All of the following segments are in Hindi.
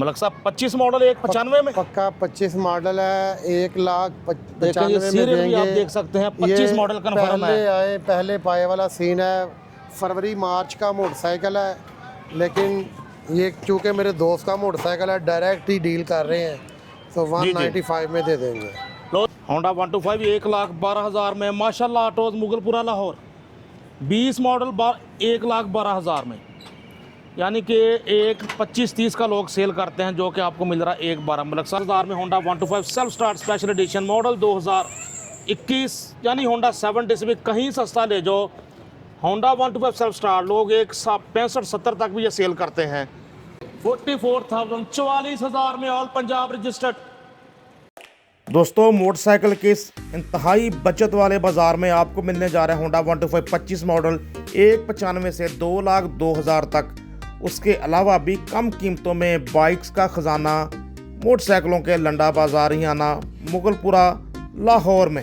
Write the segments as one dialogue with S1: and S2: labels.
S1: मलक साहब 25 मॉडल 195 में
S2: पक्का 25 मॉडल है, 1,95,000 में
S1: सीरियल भी आप
S2: देंगे।
S1: देख सकते हैं 25 मॉडल कन्फर्म है।
S2: पहले आए पहले पाए वाला सीन है, फरवरी मार्च का मोटरसाइकिल है, लेकिन ये चूँकि मेरे दोस्त का मोटरसाइकिल है, डायरेक्ट ही डील कर रहे हैं, तो 195 में दे देंगे।
S1: लो होंडा 125 1,12,000 में माशाल्लाह ऑटोज मुगलपुरा लाहौर 20 मॉडल 1,12,000 में, यानी कि 1,25,30 का लोग सेल करते हैं, जो कि आपको मिल रहा है 1,12 मलक 7,000 में Honda 125 self start special edition model 2021, यानी होंडा 70 से भी कहीं सस्ता ले जाओ। होंडा 125 सेल्फ स्टार्ट लोग 1,65-70 तक भी ये सेल करते हैं। 44,000 44,000 में ऑल पंजाब रजिस्टर्ड। दोस्तों मोटरसाइकिल के इस इंतहाई बचत वाले बाजार में आपको मिलने जा रहा है होंडा 125 25 मॉडल 1,95 से 2,02,000 तक। उसके अलावा भी कम कीमतों में बाइक्स का खजाना मोटरसाइकिलों के लंडा बाजार ही आना मुगलपुरा लाहौर में।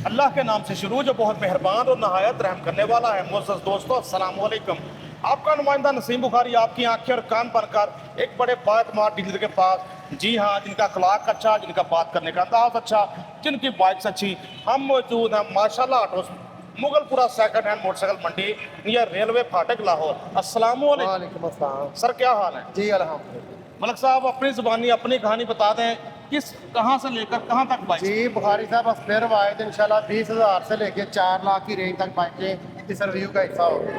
S1: अल्लाह के नाम से शुरू जो बहुत मेहरबान और नहायत रहम करने वाला है। मोअज़्ज़ज़ दोस्तों अस्सलाम वालेकुम। आपका नुमाइंदा नसीम बुखारी आपकी आंखें और कान बनकर एक बड़े बातमार डीलर के पास, जी हाँ, जिनका अखलाक अच्छा, जिनका बात करने का अंदाज अच्छा, जिनकी बाइक्स अच्छी, हम मौजूद हैं माशाल्लाह autos Mughalpura second hand motorcycle मंडी नियर रेलवे फाटक लाहौर। अस्सलाम वालेकुम सर, क्या हाल है?
S2: जी अल्हम्दुलिल्लाह।
S1: मलक साहब अपनी ज़ुबानी अपनी कहानी बता दें, कहाँ से लेकर कहाँ तक बाइक?
S2: जी बुखारी साहब, बस फिर वायद इंशाल्लाह 20,000 से लेके 4 लाख की रेंज तक बाइकें इस रिव्यू का हिस्सा होगी।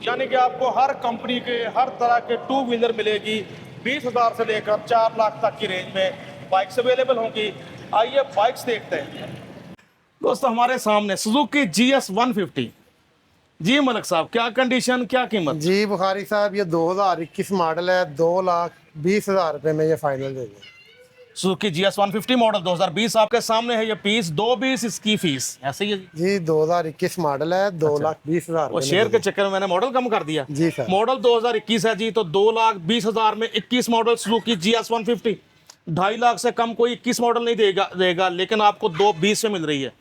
S1: यानी कि आपको हर कंपनी के हर तरह के टू व्हीलर मिलेगी। 20,000 से लेकर 4 लाख तक की रेंज में बाइक्स अवेलेबल होंगी। आइए बाइक्स देखते हैं। दोस्तों हमारे सामने सुजुकी GS 150। जी मलक साहब, क्या कंडीशन, क्या कीमत?
S2: जी बुखारी साहब, ये 2021 मॉडल है, 2,20,000 रुपये में ये फाइनल दे दें।
S1: सुजुकी GS 150 मॉडल 2020 आपके सामने है। ये पीस 220 इसकी फीस ऐसे ही है
S2: जी 2021 मॉडल है, 2,20,000
S1: वो शेयर के चक्कर में मैंने मॉडल कम कर दिया।
S2: जी सर।
S1: मॉडल 2021 है जी, तो 2,20,000 में 21 मॉडल सुजुकी GS 150। 2.5 लाख से कम कोई 21 मॉडल नहीं देगा, लेकिन आपको 2,20 में मिल रही है।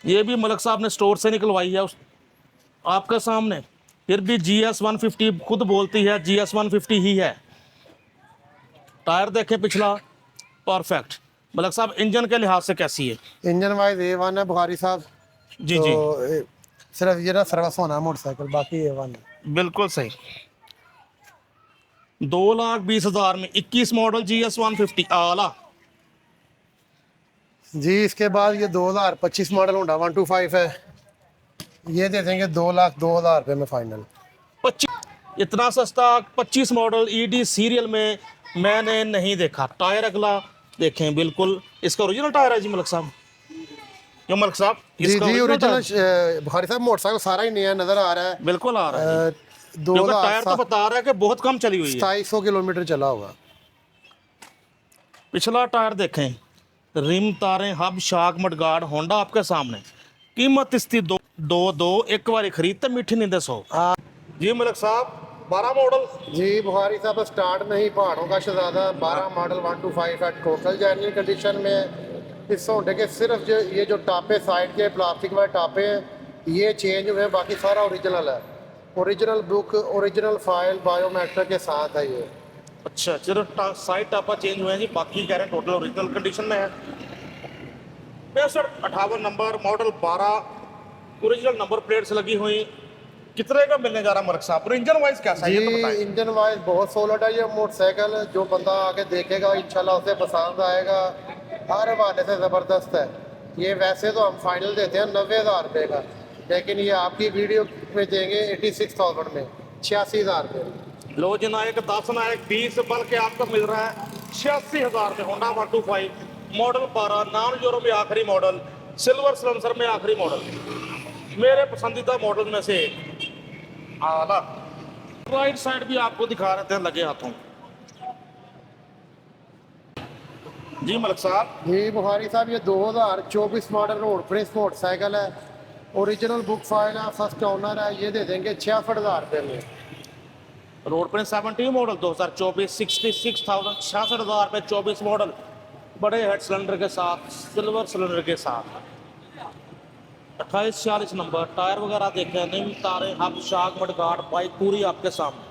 S1: ये भी मलक साहब ने स्टोर से निकलवाई है आपके सामने। फिर भी GS 150 खुद बोलती है GS 150 ही है। टायर देखें पिछला परफेक्ट। मलक साहब इंजन के लिहाज से कैसी है?
S2: इंजन वाइज A1 है बुखारी साहब।
S1: जी
S2: तो
S1: जी
S2: सिर्फ ये ना सर्विस होना है मोटरसाइकिल, बाकी A1 है।
S1: बिल्कुल सही। 2,20,000 में 21 मॉडल GS 150 आला।
S2: जी इसके बाद ये 2025 मॉडल होंडा 125 है, ये दे देंगे 2,02,000 रुपये में फाइनल।
S1: 25 इतना सस्ता 25 मॉडल ED सीरियल में मैंने नहीं देखा। टायर अगला देखें, बिल्कुल इसका ओरिजिनल टायर है जी मलक साहब। क्यों मलक साहब?
S2: जी जी ओरिजिनल बुखारी साहब, मोटरसाइकिल सारा ही नया नजर आ रहा है।
S1: बिल्कुल आ रहा है।
S2: 2
S1: टायर तो बता रहा है कि बहुत कम चली हुई है।
S2: 2,200 किलोमीटर चला होगा।
S1: पिछला टायर देखें, रिम, तारें, हब, शाक, मडगार्ड होंडा आपके सामने। कीमत इसकी दो एक बार खरीदते मीठी नहीं 100। जी मलक साहब 12 मॉडल।
S2: जी बुखारी साहब स्टार्ट में ही पहाड़ों का शहजादा 12 मॉडल 125 है, टोटल जेन्युइन कंडीशन में। इस होंडे के सिर्फ ये जो टापे साइड के प्लास्टिक वाले टापे हैं, ये चेंज हुए हैं, बाकी सारा ओरिजिनल है। Original book, original file, biometric के साथ है ये।
S1: अच्छा, सिर्फ साइड टापा चेंज हुए हैं जी, बाकी कह रहे हैं टोटल ओरिजिनल कंडीशन में है। 6558 number, model 12, original number plates लगी हुई। कितने का मिलने जा रहा मलक साहब? और इंजन वाइज कैसा है ये तो बताएं।
S2: इंजन वाइज बहुत सॉलिड है ये मोटरसाइकिल। जो बंदा आके देखेगा इंशाल्लाह उसे पसंद आएगा। हर हवाले से ज़बरदस्त है ये। वैसे तो हम फाइनल देते हैं 90,000 रुपये का, लेकिन ये आपकी वीडियो में देंगे 86,000 में, 86,000 रुपये।
S1: लो जना एक 10 ना एक 20, बल्कि आपको मिल रहा है 86,000 में होंडा 125 मॉडल 12, नॉन यूरो में आखिरी मॉडल, सिल्वर सलेंसर में आखिरी मॉडल, मेरे पसंदीदा मॉडल में से आला। राइट साइड भी आपको दिखा रहे थे लगे हाथों। जी मलक साहब।
S2: जी बुखारी साहब, ये 2024 मॉडल रोड प्रेस मोटरसाइकिल है, ओरिजिनल बुक फाइल है, फर्स्ट ओनर है। ये दे देंगे 66,000 रुपये में।
S1: रोड प्रिंस 70 मॉडल 2024 66,000 66,000 रुपये 24 मॉडल, बड़े हेड सिलेंडर के साथ, सिल्वर सिलेंडर के साथ। 2846 नंबर, टायर वगैरह देखें, नहीं तारे, हब, शाक, मडगार्ड, बाइक पूरी आपके सामने।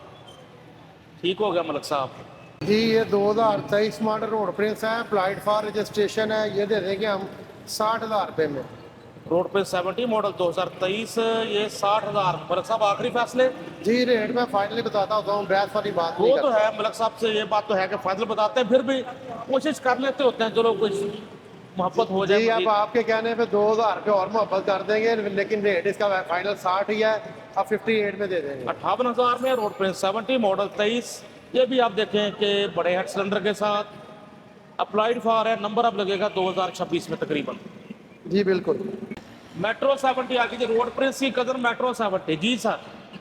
S1: ठीक हो गया मलिक साहब।
S2: जी ये 2023 मॉडल रोड प्रिंस है, अप्लाइड फॉर रजिस्ट्रेशन है, ये दे देंगे हम 60,000 रुपये में।
S1: रोड पे 70 मॉडल 2023, ये 60,000। मलिक साहब आखिरी फैसले?
S2: जी रेट मैं फाइनली बताता हूँ, बहस वाली बात नहीं
S1: वो तो
S2: करता।
S1: है मलिक साहब से, ये बात तो है कि फाइनल बताते हैं, फिर भी कोशिश कर लेते होते हैं, चलो कुछ मोहब्बत हो
S2: जी
S1: जाए।
S2: अब आपके कहने पे 2,000 रुपये और मोहब्बत कर देंगे, लेकिन रेट इसका फाइनल 60 ही है, अब 58 में दे देंगे।
S1: 58,000 में रोड पे 70 मॉडल 23। ये भी आप देखें कि बड़े हेड सिलेंडर के साथ अप्लाइड फॉर है, नंबर अब लगेगा 2026 में तकरीबन।
S2: जी बिल्कुल।
S1: मेट्रो 70 आ गई, रोड प्रिंस की कदर मेट्रो 70। जी सर,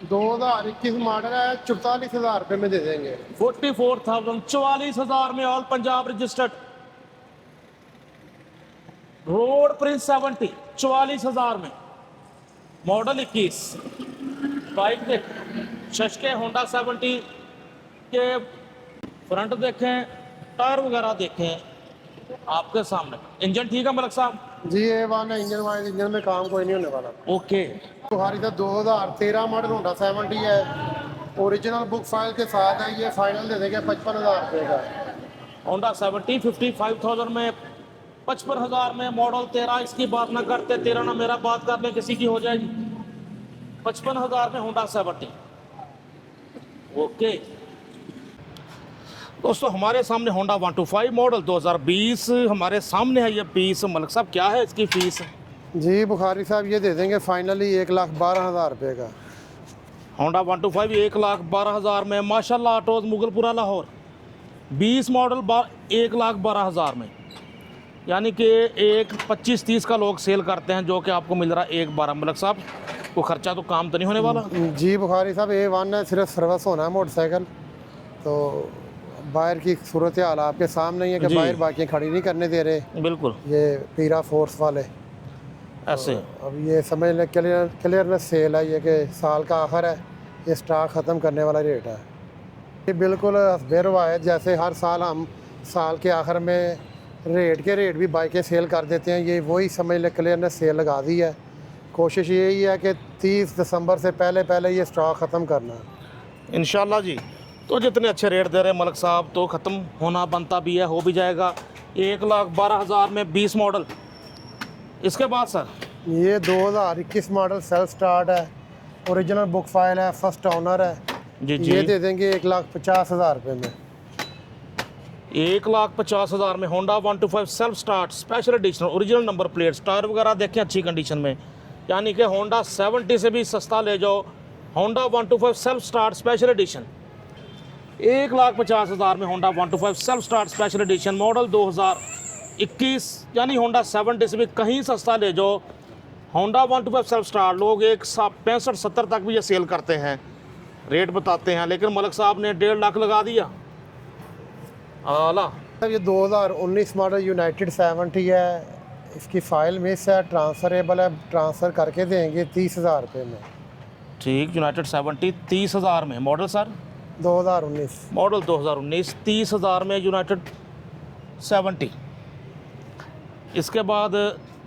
S2: 2021 मॉडल है, 44,000 रुपये में दे देंगे।
S1: 44,000, 44,000 में all Punjab registered road Prince 70, 44,000 में मॉडल 21। बाइक देख, शशके होंडा 70 के फ्रंट देखें, टायर वगैरह देखें आपके सामने। इंजन ठीक है मलिक साहब?
S2: जी ये वाला इंजन वाइज, इंजन में काम कोई नहीं होने वाला।
S1: ओके।
S2: बुखारी का 2013 मॉडल होंडा 70 है, ओरिजिनल बुक फाइल के साथ है, ये फाइनल दे देंगे 55,000 रुपये का।
S1: होंडा 70 55,000 में, 55,000 में मॉडल 13। इसकी बात ना करते, 13 ना मेरा बात कर ले, किसी की हो जाएगी। 55,000 में होंडा 70। ओके दोस्तों, हमारे सामने होंडा 125 मॉडल 2020 हमारे सामने है। ये पीस मलिक साहब क्या है इसकी फीस?
S2: जी बुखारी साहब ये दे देंगे फाइनली 1,12,000 रुपये का।
S1: होंडा 125 1,12,000 में, माशाल्लाह ऑटोज मुगलपुरा लाहौर 20 मॉडल 1,12,000 में, यानी कि एक 25-30 का लोग सेल करते हैं, जो कि आपको मिल रहा है 1,12। मलिक साहब को खर्चा तो काम तो नहीं होने वाला?
S2: जी बुखारी साहब A1 है, सिर्फ सर्विस होना है मोटरसाइकिल, तो बाहर की सूरत हाल आपके सामने ही है कि
S1: जी।
S2: बाहर बाकी खड़ी नहीं करने दे रहे
S1: बिल्कुल
S2: ये पीरा फोर्स वाले।
S1: ऐसे
S2: अब ये समझ लें क्लियरनेस सेल है, ये कि साल का आखिर है, ये स्टॉक ख़त्म करने वाला रेट है। ये बिल्कुल बेरवायत, जैसे हर साल हम साल के आखिर में रेट भी बाइकें सेल कर देते हैं, ये वही समझ लें क्लियरनेस सेल लगा दी है। कोशिश यही है कि 30 दिसंबर से पहले ये स्टॉक ख़त्म करना है
S1: इंशाल्लाह जी। तो जितने अच्छे रेट दे रहे हैं मलिक साहब, तो ख़त्म होना बनता भी है, हो भी जाएगा। 1,12,000 में 20 मॉडल। इसके बाद सर
S2: ये 2021 मॉडल सेल्फ स्टार्ट है, ओरिजिनल बुक फाइल है, फर्स्ट ओनर है,
S1: जी जी,
S2: ये दे देंगे 1,50,000 रुपये में।
S1: 1,50,000 में Honda 125 self start special edition, original number plates, tyre वगैरह देखें अच्छी कंडीशन में, यानी कि होंडा 70 से भी सस्ता ले जाओ। Honda 125 self start special edition 1,50,000 में, Honda 125 self start special edition model 2021, यानी होंडा 70 से भी कहीं सस्ता ले जाओ। होंडा 125 सेल्फ स्टार्ट लोग 1,65-70 तक भी ये सेल करते हैं, रेट बताते हैं, लेकिन मलिक साहब ने 1.5 लाख लगा दिया। आला
S2: ये 2019 मॉडल यूनाइटेड 70 है, इसकी फाइल मिस है, ट्रांसफरेबल है, ट्रांसफ़र करके देंगे 30,000 रुपये में।
S1: ठीक, यूनाइटेड 70 30,000 में। मॉडल सर
S2: 2019
S1: मॉडल 2019 30,000 में यूनाइटेड 70। इसके बाद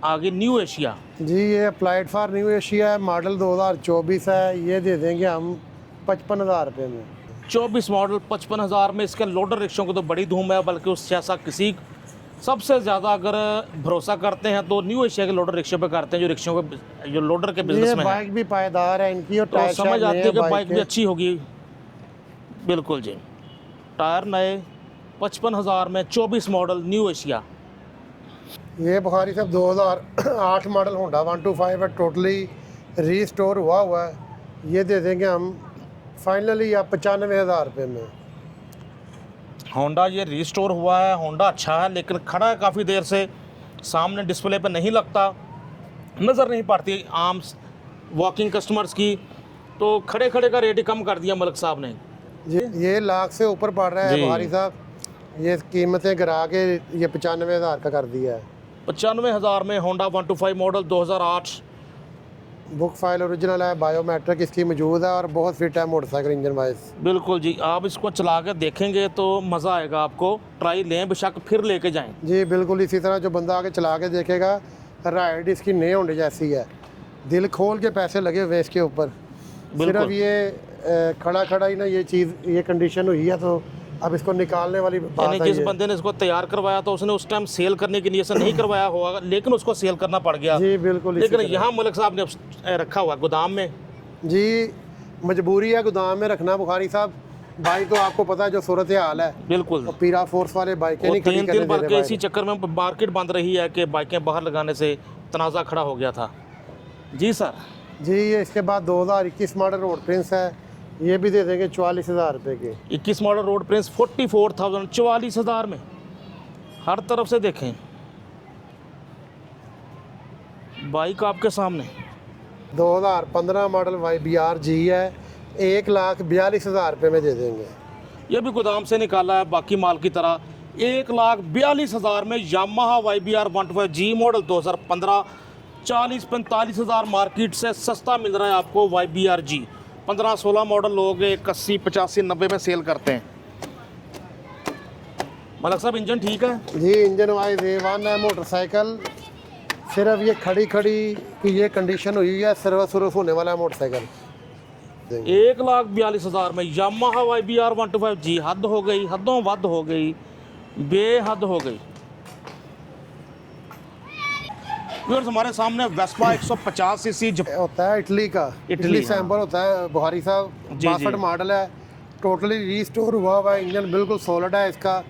S1: आगे न्यू एशिया।
S2: जी ये अप्लाइड फॉर न्यू एशिया है, मॉडल 2024 है, ये दे देंगे हम 55,000 रुपये में।
S1: 24 मॉडल 55,000 में। इसके लोडर रिक्शों की तो बड़ी धूम है, बल्कि उससे ऐसा किसी सबसे ज़्यादा अगर भरोसा करते हैं तो न्यू एशिया के लोडर रिक्शे पे करते हैं, जो रिक्शों के जो लोडर के बिजनेस
S2: ये
S1: में है।
S2: बाइक भी पायदार है इनकी, और
S1: तो
S2: टायर
S1: समझ
S2: शायर
S1: आती है
S2: नए
S1: कि बाइक
S2: के।
S1: भी अच्छी होगी। बिल्कुल जी, टायर नए 55,000 में 24 मॉडल न्यू एशिया।
S2: ये बुखारी साहब 2008 मॉडल होंडा 125 है, टोटली रीस्टोर हुआ है, ये दे देंगे हम फाइनली आप 95,000 रुपये में।
S1: होंडा ये रिस्टोर हुआ है, होंडा अच्छा है, लेकिन खड़ा है काफ़ी देर से, सामने डिस्प्ले पे नहीं लगता, नज़र नहीं पड़ती आम वॉकिंग कस्टमर्स की, तो खड़े खड़े का रेट ही कम कर दिया मलिक साहब ने।
S2: ये लाख से ऊपर पड़ रहा है
S1: जी।
S2: बुखारी साहब, ये कीमतें गिरा के ये 95,000 का कर दिया है।
S1: 95,000 में Honda 125 model 2008,
S2: book file original है, बायोमेट्रिक इसकी मौजूद है, और बहुत फिट है मोटरसाइकिल इंजन वाइज।
S1: बिल्कुल जी। आप इसको चला के देखेंगे तो मज़ा आएगा आपको, ट्राई लें बेशक, फिर लेके जाएं।
S2: जी बिल्कुल, इसी तरह जो बंदा आके चला के देखेगा, राइड इसकी नए होंडे जैसी है, दिल खोल के पैसे लगे हुए इसके ऊपर। सिर्फ ये खड़ा खड़ा ही ना ये चीज़ ये कंडीशन हुई है, तो अब इसको निकालने वाली बात
S1: यानी
S2: है।
S1: जिस बंदे ने इसको तैयार करवाया तो उसने उस टाइम सेल करने की नीयत से नहीं करवाया होगा, लेकिन उसको सेल करना पड़ गया।
S2: जी बिल्कुल।
S1: लेकिन यहाँ मलिक साहब ने रखा हुआ गोदाम में।
S2: जी मजबूरी है गोदाम में रखना बुखारी साहब, बाइक तो आपको पता है जो सूरत हाल है।
S1: बिल्कुल।
S2: तो पीरा फोर्स वाले बाइकें नहीं खड़ी
S1: 3
S2: करने
S1: बार
S2: दे
S1: के
S2: रहे
S1: इसी चक्कर में मार्केट बंद रही है कि बाइकें बाहर लगाने से तनाज़ा खड़ा हो गया था। जी सर।
S2: जी ये इसके बाद 2021 मॉडल रोड प्रिंस है, ये भी दे देंगे 44,000 रुपये के।
S1: 21 मॉडल रोड प्रिंस 44,000, 44,000 में। हर तरफ से देखें बाइक आपके सामने।
S2: 2015 मॉडल YBR G है, 1,42,000 रुपये में दे देंगे।
S1: ये भी गोदाम से निकाला है बाकी माल की तरह। 1,42,000 में Yamaha YBR 125G model 2015, 40-45,000 market से सस्ता मिल रहा है आपको YBR G। 15-16 मॉडल लोग 80, 85, 90 में सेल करते हैं। मलक साहब इंजन ठीक है?
S2: जी इंजन वाइज A1 है। मोटरसाइकिल सिर्फ ये खड़ी खड़ी की ये कंडीशन हुई है, सर्विस होने वाला है मोटरसाइकिल।
S1: 1,42,000 में यामाहा YBR 125G। हद हो गई, हदों वद हो गई, बेहद हो गई। व्यूअर्स हमारे सामने वेस्पा 150 सीसी
S2: होता है इटली का, इटली
S1: हाँ।
S2: सैंपल होता है बुहारी साहब।
S1: जी,
S2: 62 मॉडल है, टोटली रीस्टोर हुआ हुआ है। इंजन बिल्कुल सॉलिड है इसका,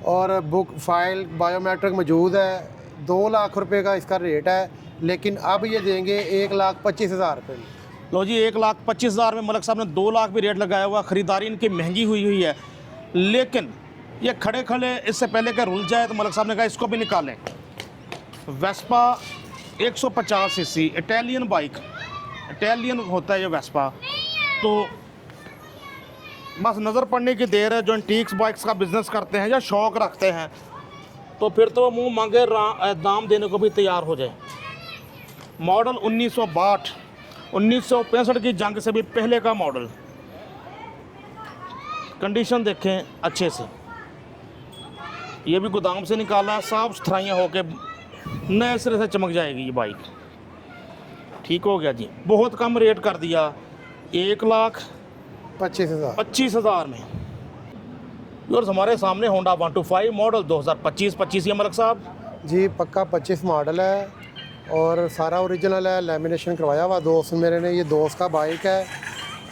S2: और बुक फाइल बायोमेट्रिक मौजूद है। 2 लाख रुपए का इसका रेट है, लेकिन अब ये देंगे 1,25,000 रुपये में।
S1: लो जी 1,25,000 में मलक साहब ने 2 लाख भी रेट लगाया हुआ। ख़रीदारी इनकी महंगी हुई है, लेकिन ये खड़े खड़े इससे पहले कि रुल जाए तो मलक साहब ने कहा इसको भी निकालें। Vespa 150 CC Italian bike, Italian होता है ये वेस्पा। तो बस नज़र पड़ने की देर है। जो एंटीक्स बाइक्स का बिज़नेस करते हैं या शौक़ रखते हैं, तो फिर तो मुंह मांगे दाम देने को भी तैयार हो जाए। मॉडल 1962, 1965 की जंग से भी पहले का मॉडल। कंडीशन देखें अच्छे से, ये भी गोदाम से निकाला है, साफ सुथराइयाँ होके नए सिरे से चमक जाएगी ये बाइक। ठीक हो गया जी। बहुत कम रेट कर दिया, 1,25,000 में। और हमारे सामने होंडा 125 मॉडल 2025 ये मलक साहब।
S2: जी पक्का 25 मॉडल है, और सारा ओरिजिनल है, लेमिनेशन करवाया हुआ। दोस्त मेरे ने, ये दोस्त का बाइक है,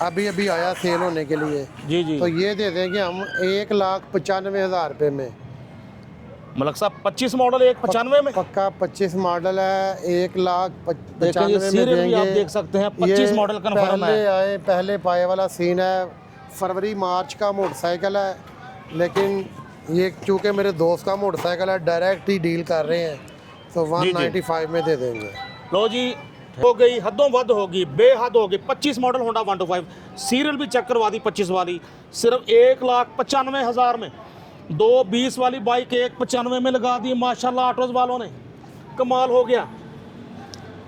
S2: अभी अभी आया सेल होने के लिए।
S1: जी जी।
S2: तो ये दे देंगे हम 1,95,000 रुपये में।
S1: मलक साहब 25 मॉडल 1,95 में
S2: पक्का 25 मॉडल है, 1,95,000 में
S1: सीरियल भी आप
S2: देंगे।
S1: देख सकते हैं 25 मॉडल कन्फर्म
S2: पहले
S1: है।
S2: आए पहले पाए वाला सीन है। फरवरी मार्च का मोटरसाइकिल है, लेकिन ये चूँकि मेरे दोस्त का मोटरसाइकिल है, डायरेक्ट ही डील कर रहे हैं, तो 195 में दे देंगे।
S1: लो जी हो गई, हदों वद होगी, बेहद होगी। 25 मॉडल होंडा 125 सीरियल भी चेक करवा दी 25 वाली, सिर्फ 1,95,000 में। 220 वाली बाइक 1,95 में लगा दी माशाल्लाह ऑटोज वालों ने। कमाल हो गया,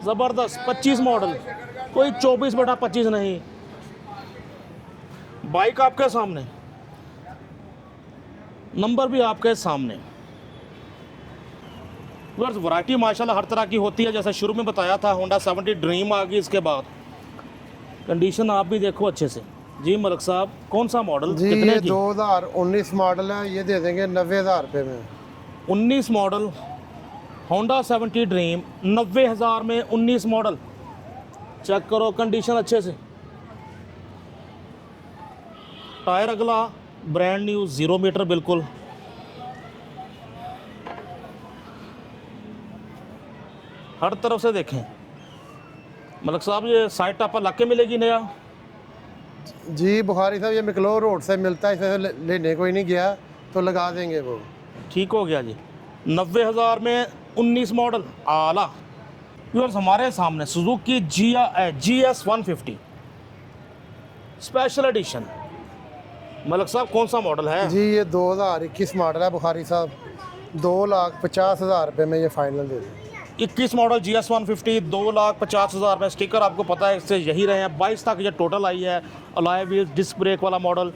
S1: ज़बरदस्त। 25 मॉडल, कोई 24/25 नहीं। बाइक आपके सामने, नंबर भी आपके सामने। बस वैरायटी माशाल्लाह हर तरह की होती है। जैसे शुरू में बताया था होंडा 70 ड्रीम आ गई, इसके बाद कंडीशन आप भी देखो अच्छे से। जी मलक साहब कौन सा मॉडल?
S2: जी
S1: कितने
S2: ये
S1: की?
S2: 2019 मॉडल है, ये दे देंगे 90,000 रुपये में।
S1: 19 मॉडल होंडा 70 ड्रीम 90,000 में। 19 मॉडल चेक करो कंडीशन अच्छे से। टायर अगला ब्रांड न्यू 0 मीटर बिल्कुल। हर तरफ से देखें मलक साहब। ये साइड टॉपर लग के मिलेगी नया?
S2: जी बुखारी साहब ये मिकलोर रोड से मिलता है, इसे लेने कोई नहीं गया, तो लगा देंगे वो।
S1: ठीक हो गया जी। 90,000 में 19 मॉडल आला। व्यूअर्स हमारे सामने Suzuki GS 150 special edition. Malik साहब कौन सा मॉडल है?
S2: जी ये 2021 मॉडल है बुखारी साहब, 2,50,000 रुपये में ये फाइनल दे दें।
S1: 21 मॉडल GS 150 2,50,000 में। स्टिकर आपको पता है इससे यही रहे हैं। 22 तक ये टोटल आई है। अलॉय व्हील्स, डिस्क ब्रेक वाला मॉडल,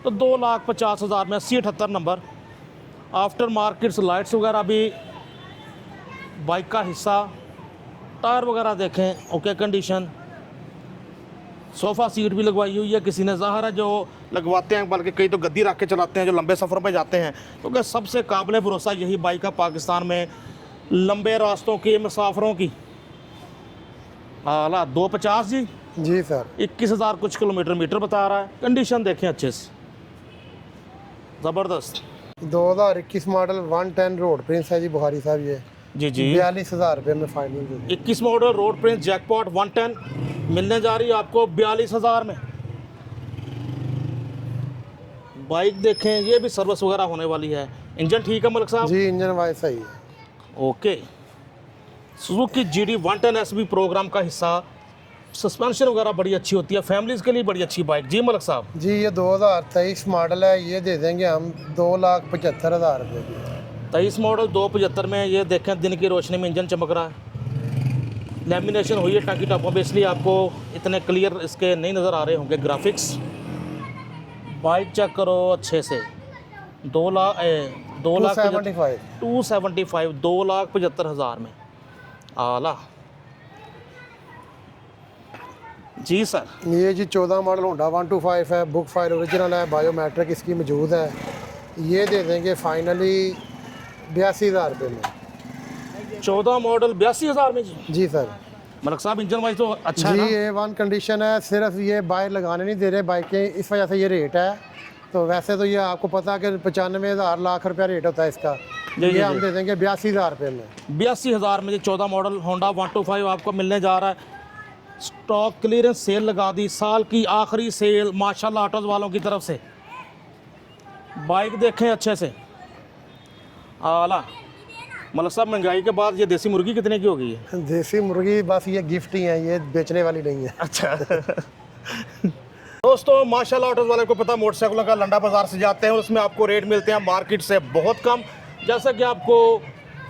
S1: तो 2,50,000 में। 78 नंबर। आफ्टर मार्केट्स लाइट्स वगैरह भी बाइक का हिस्सा। टायर वगैरह देखें ओके कंडीशन, सोफ़ा सीट भी लगवाई हुई है किसी ने, ज़ाहिर है जो लगवाते हैं, बल्कि कई तो गद्दी रख के चलाते हैं जो लंबे सफ़र पे जाते हैं, क्योंकि सबसे काबिल भरोसा यही बाइक है पाकिस्तान में लंबे रास्तों की मुसाफरों की। आला 250
S2: जी सर।
S1: 21,000 कुछ मीटर बता रहा है। कंडीशन देखें अच्छे से, ज़बरदस्त।
S2: 2021 मॉडल 110 रोड प्रिंस है जी बुखारी साहब, ये
S1: जी जी
S2: 42,000 रुपये में फाइनल दे दें।
S1: 21 मॉडल रोड प्रिंस जैकपॉट 110 मिलने जा रही है आपको 42,000 में। बाइक देखें, ये भी सर्विस वगैरह होने वाली है। इंजन ठीक है मलिक साहब?
S2: जी इंजन वाइज सही है।
S1: Okay. Suzuki GD 110 SB programme का हिस्सा, सस्पेंशन वगैरह बड़ी अच्छी होती है, फैमिलीज़ के लिए बड़ी अच्छी बाइक। जी मलिक साहब?
S2: जी ये 2023 मॉडल है, ये दे देंगे हम 2,75,000 रुपये की।
S1: 23 मॉडल 275 में। ये देखें दिन की रोशनी में इंजन चमक रहा है, लेमिनेशन हुई है टाकी टॉपों पे, इसलिए आपको इतने क्लियर इसके नहीं नज़र आ रहे होंगे ग्राफिक्स। बाइक चेक करो अच्छे से,
S2: 2,75,000
S1: 2,75,000 में। आला जी सर।
S2: ये जी 14 मॉडल होंडा 125 है, बुक फाइल ओरिजिनल है, बायोमेट्रिक इसकी मौजूद है। ये दे देंगे फाइनली 82,000 रुपये में।
S1: 14 मॉडल 82,000 में जी।
S2: जी सर।
S1: मलिक साहब इंजन वाइज तो अच्छा है
S2: जी
S1: ना?
S2: A1 कंडीशन है, सिर्फ ये बाहर लगाने नहीं दे रहे बाइकें, इस वजह से ये रेट है। तो वैसे तो ये आपको पता है कि 95,000 लाख रुपया रेट होता है इसका, ये हम दे देंगे 82,000 रुपये में।
S1: 82,000 में जी 14 मॉडल होंडा 125 आपको मिलने जा रहा है। स्टॉक क्लियरेंस सेल लगा दी, साल की आखिरी सेल माशाल्लाह ऑटोज वालों की तरफ से। बाइक देखें अच्छे से, आला। मतलब सब महंगाई के बाद ये देसी मुर्गी कितने की हो गई है?
S2: देसी मुर्गी बस ये गिफ्ट ही है, ये बेचने वाली नहीं है।
S1: अच्छा दोस्तों माशाल्लाह ऑटोज वाले को पता, मोटरसाइकिलों का लंडा बाजार से जाते हैं और उसमें आपको रेट मिलते हैं मार्केट से बहुत कम। जैसा कि आपको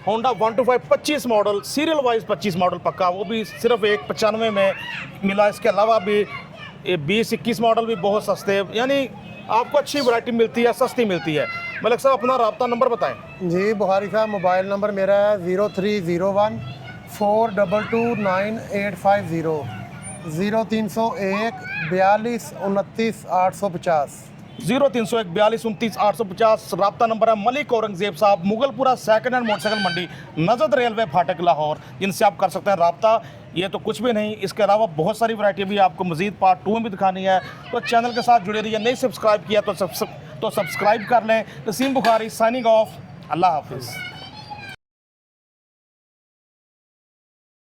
S1: Honda 125 25 model serial wise 25 model पक्का, वो भी सिर्फ 195 में मिला। इसके अलावा भी 20-21 मॉडल भी बहुत सस्ते, यानी आपको अच्छी वैरायटी मिलती है, सस्ती मिलती है। मलिक साहब अपना रब्ता नंबर बताएं।
S2: जी बुखारी साहब मोबाइल नंबर मेरा है 0301 4229850, 0301 42 29 850,
S1: 0301 42 29 850 रब्ता नंबर है। मलिक औरंगजेब साहब, मुगलपुरा सेकंड हैंड मोटरसाइकिल मंडी, नजद रेलवे फाटक लाहौर, जिनसे आप कर सकते हैं रब्ता। ये तो कुछ भी नहीं, इसके अलावा बहुत सारी वैरायटी भी आपको मजीद पार्ट 2 में भी दिखानी है, तो चैनल के साथ जुड़े रहिए। नहीं सब्सक्राइब किया तो सब्सक्राइब कर लें। नसीम बुखारी साइनिंग ऑफ, अल्लाह हाफिज़।